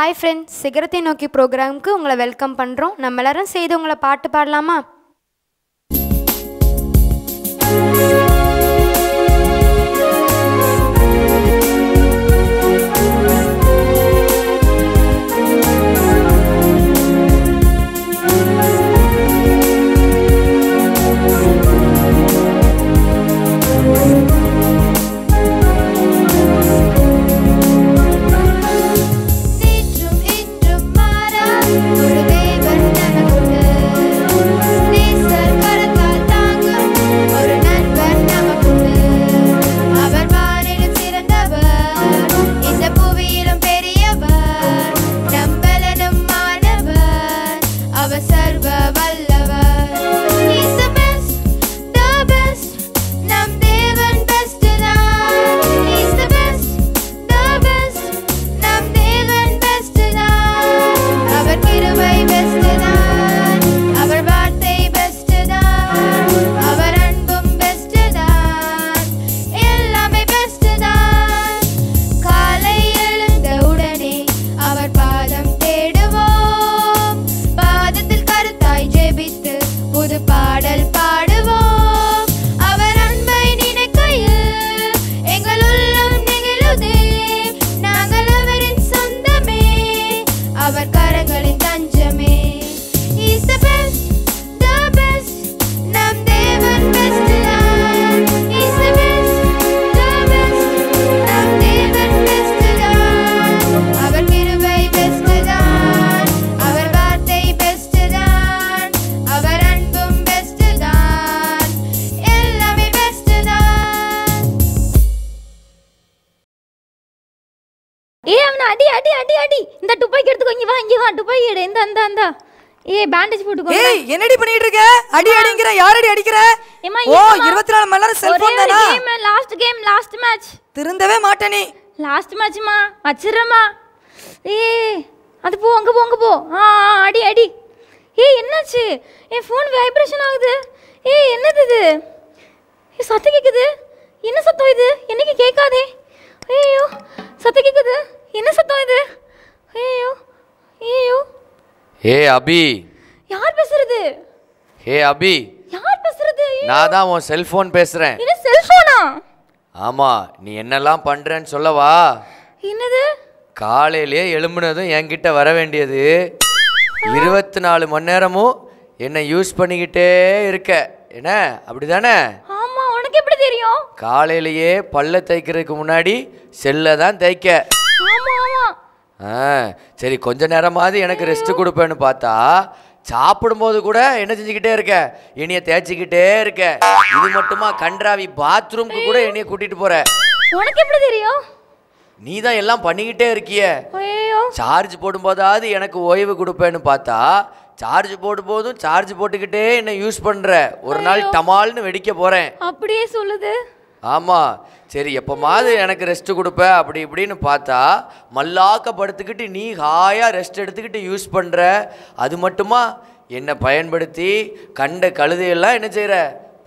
Hi friends, சிகரத்தை நோக்கி ப்ரோக்ராமுக்கு உங்களை வெல்கம் பண்ணுறோம். நம்ம எல்லாரும் செய்து உங்களை பாட்டு பாடலாமா? அடி அடி அடி அடி இந்த துப்பாக்கி எடுத்துக்கோ. இங்க வா துப்பாக்கி எடு. இந்த பேண்டேஜ் போட்டுக்கோ. என்னடி பண்ணிட்டு இருக்க? அடி அடிங்கற. யாரடி அடிக்கற? ஓ 24 மணி நேரம் செல்போன் தானா? Game last match. திருந்தவே மாட்டே நீ. லாஸ்ட் மேட்ச்மா வச்சிரமா. அது போ அங்க போ. அடி அடி. என்னாச்சு? என் ஃபோன் வைப்ரேஷன் ஆகுது. என்னது இது? சத்தம் கேக்குது. என்ன சத்தம் இது? எனக்கு கேட்காதே. ஐயோ சத்தம் கேக்குது. என்ன சத்தம் இது? ஐயோ ஐயோ. அபி. யார் பேசுறது? அபி. யார் பேசுறது? நான் தான் உன் செல்போன் பேசுறேன். இது செல்போனா? ஆமா, நீ என்னெல்லாம் பண்றேன்னு சொல்லவா? என்னது? காலையிலே எழும்புனதும் என்கிட்ட வர வேண்டியது 24 மணி நேரமும் என்ன யூஸ் பண்ணிக்கிட்டே இருக்க. என்ன அப்படிதானே? ஆமா. உனக்கு எப்படி தெரியும்? காலையிலேயே பல்ல தேய்க்கிறதுக்கு முன்னாடி செல்ல தான் தேய்க்க. ஆமா ஆமா. சரி, கொஞ்ச நேரமாவது எனக்கு ரெஸ்ட் கொடுப்பேன்னு பார்த்தா சாப்பிடும்போது கூட என்ன செஞ்சுக்கிட்டே இருக்க? என்னைய தேய்ச்சிக்கிட்டே இருக்க. இது மட்டுமா, கன்றாவி பாத்ரூம்க்கு கூட என்னைய கூட்டிட்டு போற. உனக்கு எப்படி தெரியும்? நீ தான் எல்லாம் பண்ணிக்கிட்டே இருக்கிய. சார்ஜ் போடும்போதாவது எனக்கு ஓய்வு கொடுப்பேன்னு பார்த்தா சார்ஜ் போடும்போதும் சார்ஜ் போட்டுக்கிட்டே என்ன யூஸ் பண்ற. ஒரு நாள் டமால்னு வெடிக்க போறேன். அப்படியே சொல்லுது. ஆமா. சரி, எப்போமாவது எனக்கு ரெஸ்ட் கொடுப்ப அப்படி இப்படின்னு பார்த்தா மல்லாக்க படுத்துக்கிட்டு நீ ஹாயா ரெஸ்ட் எடுத்துக்கிட்டு யூஸ் பண்ற. அது மட்டுமா, என்னை பயன்படுத்தி கண்ட கழுதையெல்லாம் என்ன செய்யற?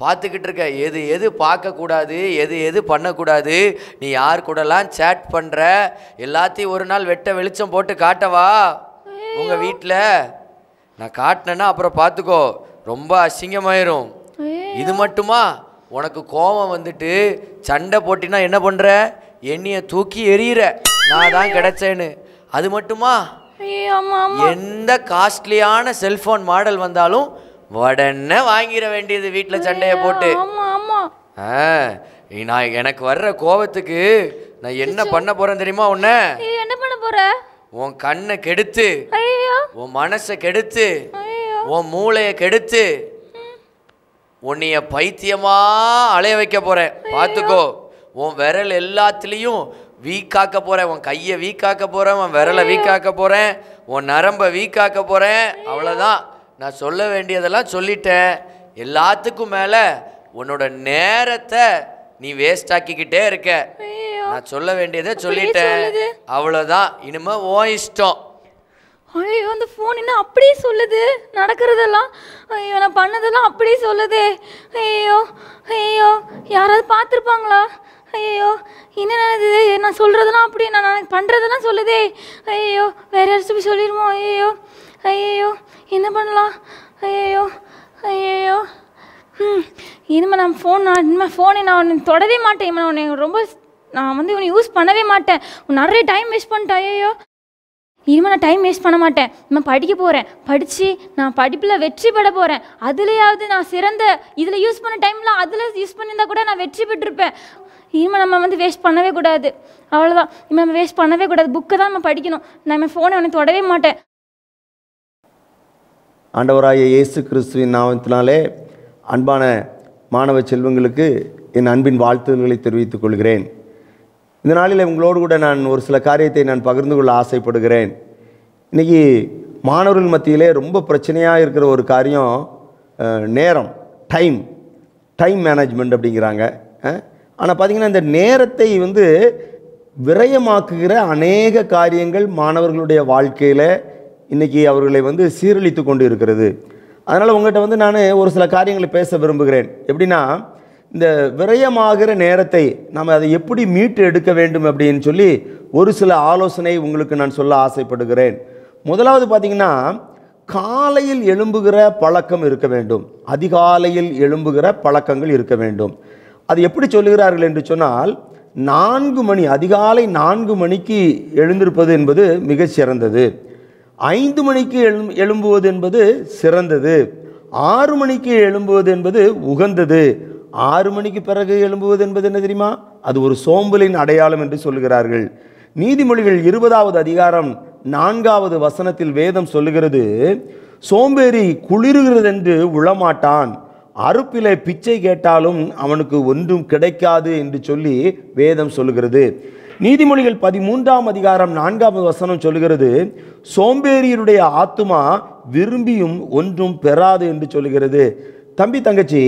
பார்த்துக்கிட்டு இருக்க. எது எது பார்க்கக்கூடாது, எது எது பண்ணக்கூடாது, நீ யார் கூடலாம் சேட் பண்ணுற எல்லாத்தையும் ஒரு நாள் வெட்ட வெளிச்சம் போட்டு காட்டவா உங்கள் வீட்டில்? நான் காட்டினேன்னா அப்புறம் பார்த்துக்கோ, ரொம்ப அசிங்கமாயிரும். இது மட்டுமா, உனக்கு கோபம் வந்துட்டு சண்டை போட்டினா என்ன பண்ணுற? என்னைய தூக்கி எறிகிற. நான் தான் கிடைச்சேன்னு. அது மட்டுமா, எந்த காஸ்ட்லியான செல்ஃபோன் மாடல் வந்தாலும் உடனே வாங்கிட வேண்டியது வீட்டில் சண்டையை போட்டு. நான் எனக்கு வர்ற கோபத்துக்கு நான் என்ன பண்ண போறேன் தெரியுமா? என்ன பண்ண போற? உன் கண்ணை கெடுத்து, உன் மனசை கெடுத்து, உன் மூளையை கெடுத்து உன்னைய பைத்தியமா அலைய வைக்க போறேன். பார்த்துக்கோ. உன் விரல் எல்லாத்துலேயும் வீக்காக்க போறேன். உன் கையை வீக்காக்க போறேன். உன் விரலை வீக்காக்க போறேன். உன் நரம்பை வீக்காக்க போறேன். அவ்வளோதான். நான் சொல்ல வேண்டியதெல்லாம் சொல்லிட்டேன். எல்லாத்துக்கும் மேலே உன்னோட நேரத்தை நீ வேஸ்ட் ஆக்கிக்கிட்டே இருக்க. நான் சொல்ல வேண்டியதை சொல்லிட்டேன். அவ்வளோதான். இனிமே உன் இஷ்டம். ஐயோ, அந்த ஃபோன் என்ன அப்படியே சொல்லுது? நடக்கிறதெல்லாம், ஐயோ நான் பண்ணதெல்லாம் அப்படியே சொல்லுதே. ஐயோ ஐயோ, யாராவது பார்த்துருப்பாங்களா? ஐயோ என்ன நடந்தது? நான் சொல்கிறதெல்லாம் அப்படி நான் பண்ணுறதெல்லாம் சொல்லுதே. ஐயோ வேறு யாராச்சும் போய் சொல்லிடுமோ? ஐயோ ஐயோ என்ன பண்ணலாம்? ஐயோ ஐயோ இனிமேல் இனிமேல் ஃபோனை நான் உன்னை தொடவே மாட்டேன். இனிமேல் உன்னை நான் வந்து உன்னை யூஸ் பண்ணவே மாட்டேன். நிறைய டைம் வேஸ்ட் பண்ணிட்டேன். ஐயோ இனிமேல் நான் டைம் வேஸ்ட் பண்ண மாட்டேன். நான் படிக்க போகிறேன். படித்து நான் படிப்பில் வெற்றி பெற போகிறேன். அதுலேயாவது நான் சிறந்த இதில் யூஸ் பண்ண டைம்லாம் அதில் யூஸ் பண்ணியிருந்தா கூட நான் வெற்றி பெற்றிருப்பேன். இனிமேல் நம்ம வந்து வேஸ்ட் பண்ணவே கூடாது. அவ்வளோதான், இனிமேல் நம்ம வேஸ்ட் பண்ணவே கூடாது. புக்கை தான் நம்ம படிக்கணும். நம்ம ஃபோனை உன்னை தொடவே மாட்டேன். ஆண்டவராகிய இயேசு கிறிஸ்துவின் நாமத்தினாலே அன்பான மாணவ செல்வங்களுக்கு என் அன்பின் வாழ்த்துதல்களை தெரிவித்துக் கொள்கிறேன். இந்த நாளில் உங்களோடு கூட நான் ஒரு சில காரியத்தை நான் பகிர்ந்து கொள்ள ஆசைப்படுகிறேன். இன்றைக்கி மாணவர்கள் மத்தியிலே ரொம்ப பிரச்சனையாக இருக்கிற ஒரு காரியம் நேரம், டைம் மேனேஜ்மெண்ட் அப்படிங்கிறாங்க. ஆனால் பார்த்திங்கன்னா இந்த நேரத்தை வந்து விரயமாக்குகிற அநேக காரியங்கள் மாணவர்களுடைய வாழ்க்கையில் இன்றைக்கி அவர்களை வந்து சீரழித்து கொண்டு இருக்கிறது. அதனால் உங்கள்கிட்ட வந்து நான் ஒரு சில காரியங்களை பேச விரும்புகிறேன். எப்படின்னா, இந்த விரயமாகிற நேரத்தை நாம் அதை எப்படி மீட்டு எடுக்க வேண்டும் அப்படின்னு சொல்லி ஒரு சில ஆலோசனை உங்களுக்கு நான் சொல்ல ஆசைப்படுகிறேன். முதலாவது பார்த்திங்கன்னா, காலையில் எழும்புகிற பழக்கம் இருக்க வேண்டும். அதிகாலையில் எழும்புகிற பழக்கங்கள் இருக்க வேண்டும். அது எப்படி சொல்லுகிறார்கள் என்று சொன்னால், 4 மணி, அதிகாலை 4 மணிக்கு எழுந்திருப்பது என்பது மிக சிறந்தது. 5 மணிக்கு எழும்புவது என்பது சிறந்தது. 6 மணிக்கு எழும்புவது என்பது உகந்தது. 6 மணிக்கு பிறகு எழும்புவது என்பது என்ன தெரியுமா? அது ஒரு சோம்பலின் அடையாளம் என்று சொல்லுகிறார்கள். நீதிமொழிகள் 20வது அதிகாரம் 4வது வசனத்தில் வேதம் சொல்லுகிறது, சோம்பேறி குளிருகிறதென்று உளமாட்டான், அறுப்பிலே பிச்சை கேட்டாலும் அவனுக்கு ஒன்றும் கிடைக்காது என்று சொல்லி வேதம் சொல்லுகிறது. நீதிமொழிகள் 13ஆம் அதிகாரம் 4வது வசனம் சொல்லுகிறது, சோம்பேறியருடைய ஆத்துமா விரும்பியும் ஒன்றும் பெறாது என்று சொல்லுகிறது. தம்பி தங்கச்சி,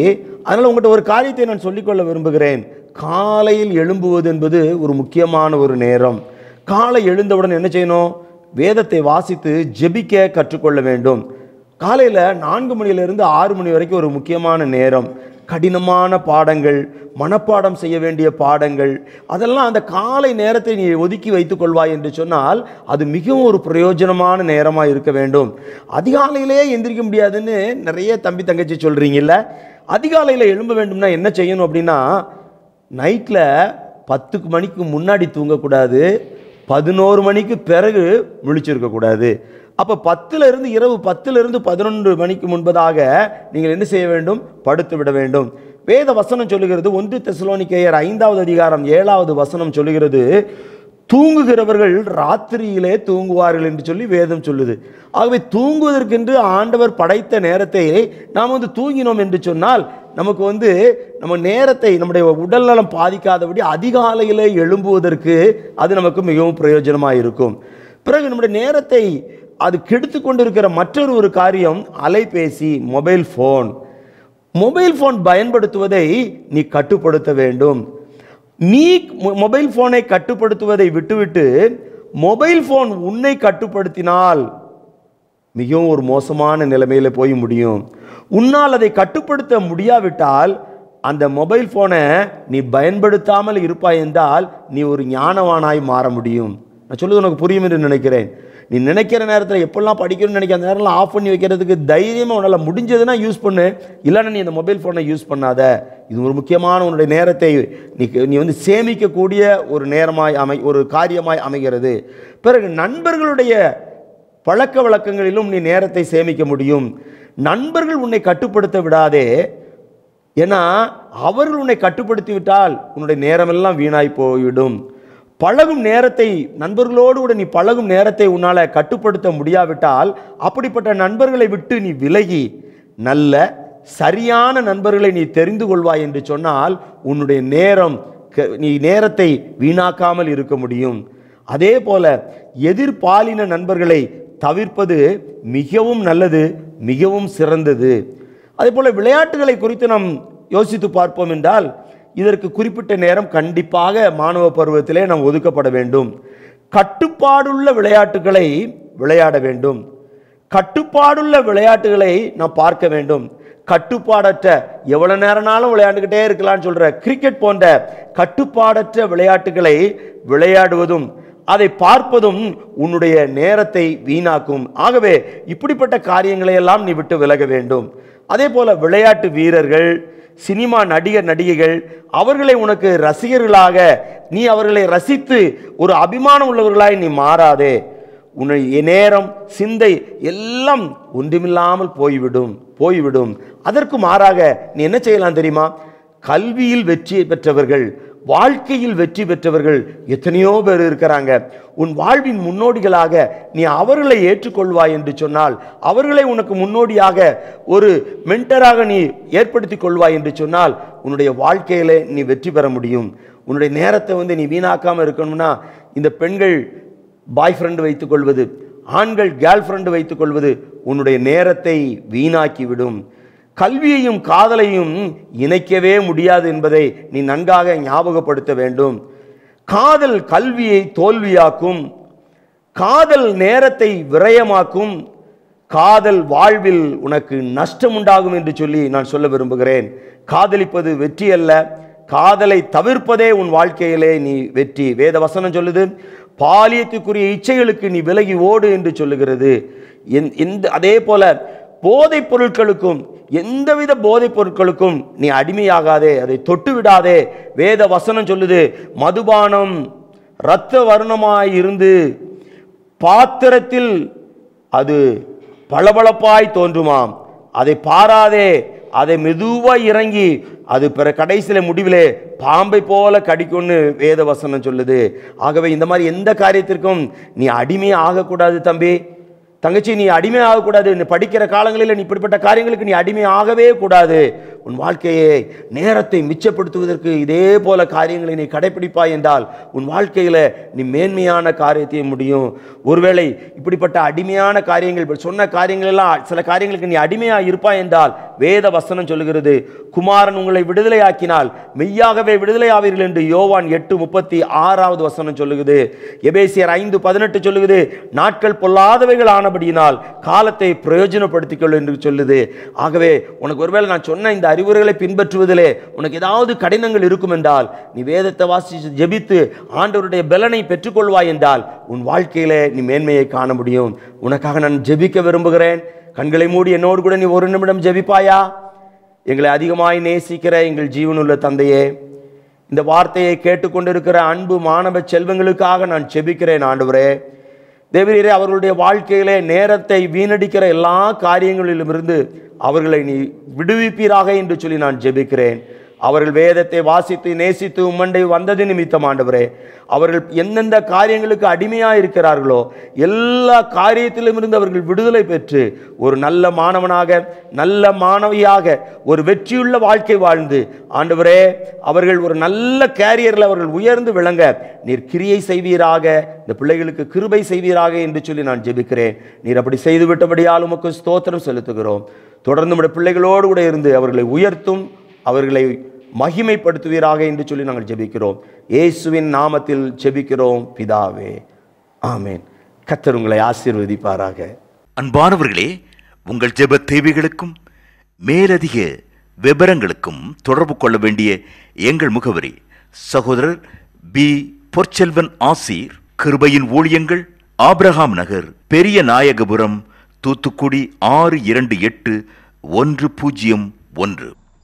அதனால் உங்கள்கிட்ட ஒரு காரியத்தை நான் சொல்லிக்கொள்ள விரும்புகிறேன். காலையில் எழும்புவது என்பது ஒரு முக்கியமான ஒரு நேரம். காலை எழுந்தவுடன் என்ன செய்யணும்? வேதத்தை வாசித்து ஜெபிக்க கற்றுக்கொள்ள வேண்டும். காலையில் 4 மணியிலிருந்து 6 மணி வரைக்கும் ஒரு முக்கியமான நேரம். கடினமான பாடங்கள், மனப்பாடம் செய்ய வேண்டிய பாடங்கள், அதெல்லாம் அந்த காலை நேரத்தை நீ ஒதுக்கி வைத்துக் கொள்வாய் என்று சொன்னால் அது மிகவும் ஒரு பிரயோஜனமான நேரமாக இருக்க வேண்டும். அதிகாலையிலே எந்திரிக்க முடியாதுன்னு நிறைய தம்பி தங்கச்சி சொல்கிறீங்கல்ல. அதிகாலையில் எழும்ப வேண்டும்னா என்ன செய்யணும் அப்படின்னா, நைட்டில் 10 மணிக்கு முன்னாடி தூங்கக்கூடாது, 11 மணிக்கு பிறகு முழிச்சிருக்கக்கூடாது. அப்போ 10லிருந்து இரவு 10லிருந்து 11 மணிக்கு முன்பதாக நீங்கள் என்ன செய்ய வேண்டும்? படுத்து விட வேண்டும். வேத வசனம் சொல்லுகிறது, 1 தெசலோனிக்கேயர் 5வது அதிகாரம் 7வது வசனம் சொல்லுகிறது, தூங்குகிறவர்கள் ராத்திரியிலே தூங்குவார்கள் என்று சொல்லி வேதம் சொல்லுது. ஆகவே தூங்குவதற்கென்று ஆண்டவர் படைத்த நேரத்தை நாம் வந்து தூங்கினோம் என்று சொன்னால் நமக்கு வந்து நம்ம நேரத்தை, நம்முடைய உடல்நலம் பாதிக்காதபடி அதிகாலையில் எழும்புவதற்கு அது நமக்கு மிகவும் பிரயோஜனமாக இருக்கும். பிறகு நம்முடைய நேரத்தை அது கெடுத்து கொண்டிருக்கிற மற்றொரு ஒரு காரியம் அலைபேசி, மொபைல் ஃபோன் பயன்படுத்துவதை நீ கட்டுப்படுத்த வேண்டும். நீ மொபைல் ஃபோனை கட்டுப்படுத்துவதை விட்டுவிட்டு மொபைல் ஃபோன் உன்னை கட்டுப்படுத்தினால் மிகவும் ஒரு மோசமான நிலைமையில் போய் முடியும். உன்னால் அதை கட்டுப்படுத்த முடியாவிட்டால் அந்த மொபைல் ஃபோனை நீ பயன்படுத்தாமல் இருப்பாய் என்றால் நீ ஒரு ஞானவானாய் மாற முடியும். நான் சொல்லுவது உனக்கு புரியும் என்று நினைக்கிறேன். நீ நினைக்கிற நேரத்தில் எப்பெல்லாம் படிக்கணும்னு நினைக்கிற அந்த நேரத்தில் ஆஃப் பண்ணி வைக்கிறதுக்கு தைரியமாக உன்னால் முடிஞ்சதுன்னா யூஸ் பண்ணு, இல்லைன்னா நீ அந்த மொபைல் ஃபோனை யூஸ் பண்ணாத. இது ஒரு முக்கியமான உன்னுடைய நேரத்தை நீ வந்து சேமிக்கக்கூடிய ஒரு நேரமாய் ஒரு காரியமாய் அமைகிறது. பிறகு நண்பர்களுடைய பழக்க வழக்கங்களிலும் நீ நேரத்தை சேமிக்க முடியும். நண்பர்கள் உன்னை கட்டுப்படுத்த விடாதே, ஏன்னா அவர்கள் உன்னை கட்டுப்படுத்தி விட்டால் உன்னுடைய நேரமெல்லாம் வீணாய் போய்விடும். பழகும் நேரத்தை, நண்பர்களோடு கூட நீ பழகும் நேரத்தை உன்னால் கட்டுப்படுத்த முடியாவிட்டால் அப்படிப்பட்ட நண்பர்களை விட்டு நீ விலகி நல்ல சரியான நண்பர்களை நீ தெரிந்து கொள்வாய் என்று சொன்னால் உன்னுடைய நீ நேரத்தை வீணாக்காமல் இருக்க முடியும். அதே போல எதிர்பாலின நண்பர்களை தவிர்ப்பது மிகவும் நல்லது, மிகவும் சிறந்தது. அதே போல விளையாட்டுகளை குறித்து நாம் யோசித்து பார்ப்போம் என்றால் இதற்கு குறிப்பிட்ட நேரம் கண்டிப்பாக மாணவ பருவத்திலே நாம் ஒதுக்கப்பட வேண்டும். கட்டுப்பாடுள்ள விளையாட்டுகளை விளையாட வேண்டும். கட்டுப்பாடுள்ள விளையாட்டுகளை நாம் பார்க்க வேண்டும். கட்டுப்பாடற்ற எவ்வளவு நேரம்னாலும் விளையாண்டுக்கிட்டே இருக்கலாம்னு சொல்ற கிரிக்கெட் போன்ற கட்டுப்பாடற்ற விளையாட்டுகளை விளையாடுவதும் அதை பார்ப்பதும் உன்னுடைய நேரத்தை வீணாக்கும். ஆகவே இப்படிப்பட்ட காரியங்களை எல்லாம் நீ விட்டு விலக வேண்டும். அதே போல விளையாட்டு வீரர்கள், சினிமா நடிகர் நடிகைகள், அவர்களை உனக்கு ரசிகர்களாக நீ அவர்களை ரசித்து ஒரு அபிமானம் உள்ளவர்களாய் நீ மாறாதே. உன்னுடைய நேரம், சிந்தை எல்லாம் ஒன்றுமில்லாமல் போய்விடும். அதற்கு மாறாக நீ என்ன செய்யலாம் தெரியுமா? கல்வியில் வெற்றி பெற்றவர்கள், வாழ்க்கையில் வெற்றி பெற்றவர்கள் எத்தனையோ பேர் இருக்கிறாங்க. உன் வாழ்வின் முன்னோடிகளாக நீ அவர்களை ஏற்றுக்கொள்வாய் என்று சொன்னால், அவர்களை உனக்கு முன்னோடியாக ஒரு மென்டராக நீ ஏற்படுத்திக் கொள்வாய் என்று சொன்னால், உன்னுடைய வாழ்க்கையில நீ வெற்றி பெற முடியும். உன்னுடைய நேரத்தை நீ வீணாக்காமல் இருக்கணும்னா, இந்த பெண்கள் பாய் ஃப்ரெண்டு வைத்துக் கொள்வது, ஆண்கள் கேர்ள் ஃப்ரெண்டு வைத்துக் கொள்வது உன்னுடைய நேரத்தை வீணாக்கிவிடும். கல்வியையும் காதலையும் இணைக்கவே முடியாது என்பதை நீ நன்காக ஞாபகப்படுத்த வேண்டும். காதல் கல்வியை தோல்வியாக்கும், காதல் நேரத்தை விரயமாக்கும், காதல் வாழ்வில் உனக்கு நஷ்டம் உண்டாகும் என்று சொல்லி நான் சொல்ல விரும்புகிறேன். காதலிப்பது வெற்றி அல்ல, காதலை தவிர்ப்பதே உன் வாழ்க்கையிலே நீ வெற்றி. வேத வசனம் சொல்லுது, பாலியத்துக்குரிய இச்சைகளுக்கு நீ விலகி ஓடு என்று சொல்லுகிறது. அதே போல போதைப் பொருட்களுக்கும், எந்தவித போதைப் பொருட்களுக்கும் நீ அடிமையாகாதே, அதை தொட்டு விடாதே. வேத வசனம் சொல்லுது, மதுபானம் இரத்த வர்ணமாய் இருந்து பாத்திரத்தில் அது பளபளப்பாய் தோன்றுமாம், அதை பாராதே, அதை மெதுவாய் இறங்கி அது பிற கடைசியில முடிவிலே பாம்பை போல கடிக்கும்னு வேத வசனம் சொல்லுது. ஆகவே இந்த மாதிரி எந்த காரியத்திற்கும் நீ அடிமை ஆகக்கூடாது தம்பி, தங்கச்சி, நீ அடிமை ஆகக்கூடாது. நீ படிக்கிற காலங்களில் நீ இப்படிப்பட்ட காரியங்களுக்கு நீ அடிமை ஆகவே கூடாது. உன் வாழ்க்கையை நேரத்தை மிச்சப்படுத்துவதற்கு இதே போல காரியங்களை நீ கடைபிடிப்பாய் என்றால் உன் வாழ்க்கையில் நீ மேன்மையான காரியத்தை முடியும். ஒருவேளை இப்படிப்பட்ட அடிமையான காரியங்கள் சொன்ன காரியங்கள் எல்லாம் சில காரியங்களுக்கு நீ அடிமையாக இருப்பாய் என்றால் வேத வசனம் சொல்லுகிறது, குமாரன் உங்களை விடுதலையாக்கினால் மெய்யாகவே விடுதலையாவீர்கள் என்று யோவான் 8:36 வசனம் சொல்லுகிறது. எபேசியர் 5:18 சொல்லுகிறது, நாட்கள் பொல்லாதவைகள் ஆனபடியினால் காலத்தை பிரயோஜனப்படுத்திக் கொள் என்று சொல்லுது. ஆகவே உனக்கு ஒருவேளை நான் சொன்ன இந்த அறிவுரைகளை பின்பற்றுவதிலே உனக்கு ஏதாவது கடினங்கள் இருக்கும் என்றால் நீ வேதத்தை வாசித்து ஜெபித்து ஆண்டவருடைய பலனை பெற்றுக்கொள்வாய் என்றால் உன் வாழ்க்கையிலே நீ மேன்மையை காண முடியும். உனக்காக நான் ஜெபிக்க விரும்புகிறேன். கண்களை மூடி என்னோடு கூட நீ ஒரு நிமிடம் ஜெபிப்பாயா? எங்களை அதிகமாய் நேசிக்கிற எங்கள் ஜீவனுள்ள தந்தையே, இந்த வார்த்தையை கேட்டுக்கொண்டிருக்கிற அன்பு மாணவ செல்வங்களுக்காக நான் ஜெபிக்கிறேன். ஆண்டவரே தேவரீரே, அவர்களுடைய வாழ்க்கையிலே நேரத்தை வீணடிக்கிற எல்லா காரியங்களிலுமிருந்து அவர்களை நீ விடுவிப்பீராக என்று சொல்லி நான் ஜெபிக்கிறேன். அவர்கள் வேதத்தை வாசித்து நேசித்து உம்மண்டை வந்தது நிமித்தம் ஆண்டவரே, அவர்கள் எந்தெந்த காரியங்களுக்கு அடிமையாக இருக்கிறார்களோ எல்லா காரியத்திலும் இருந்து அவர்கள் விடுதலை பெற்று ஒரு நல்ல மாணவனாக, நல்ல மாணவியாக, ஒரு வெற்றியுள்ள வாழ்க்கை வாழ்ந்து ஆண்டவரே அவர்கள் ஒரு நல்ல கேரியரில் அவர்கள் உயர்ந்து விளங்க நீர் கிரியை செய்வீராக, இந்த பிள்ளைகளுக்கு கிருபை செய்வீராக என்று சொல்லி நான் ஜெபிக்கிறேன். நீர் அப்படி செய்துவிட்டபடியால் உமக்கு ஸ்தோத்திரம் செலுத்துகிறோம். தொடர்ந்து நம்முடைய பிள்ளைகளோடு கூட இருந்து அவர்களை உயர்த்தும், அவர்களை மகிமைப்படுத்துவீராக என்று சொல்லி நாங்கள் ஜெபிக்கிறோம். இயேசுவின் நாமத்தில் ஜெபிக்கிறோம் பிதாவே, ஆமென். கர்த்தர் உங்களை ஆசீர்வதிப்பாராக. அன்பானவர்களே, உங்கள் ஜெப தேவைகளுக்கும் மேலதிக விவரங்களுக்கும் தொடர்பு கொள்ள வேண்டிய எங்கள் முகவரி: சகோதரர் பி. பொற்செல்வன் ஆசீர், கிருபையின் ஊழியங்கள், ஆபிரகாம் நகர், பெரிய நாயகபுரம், தூத்துக்குடி 628101.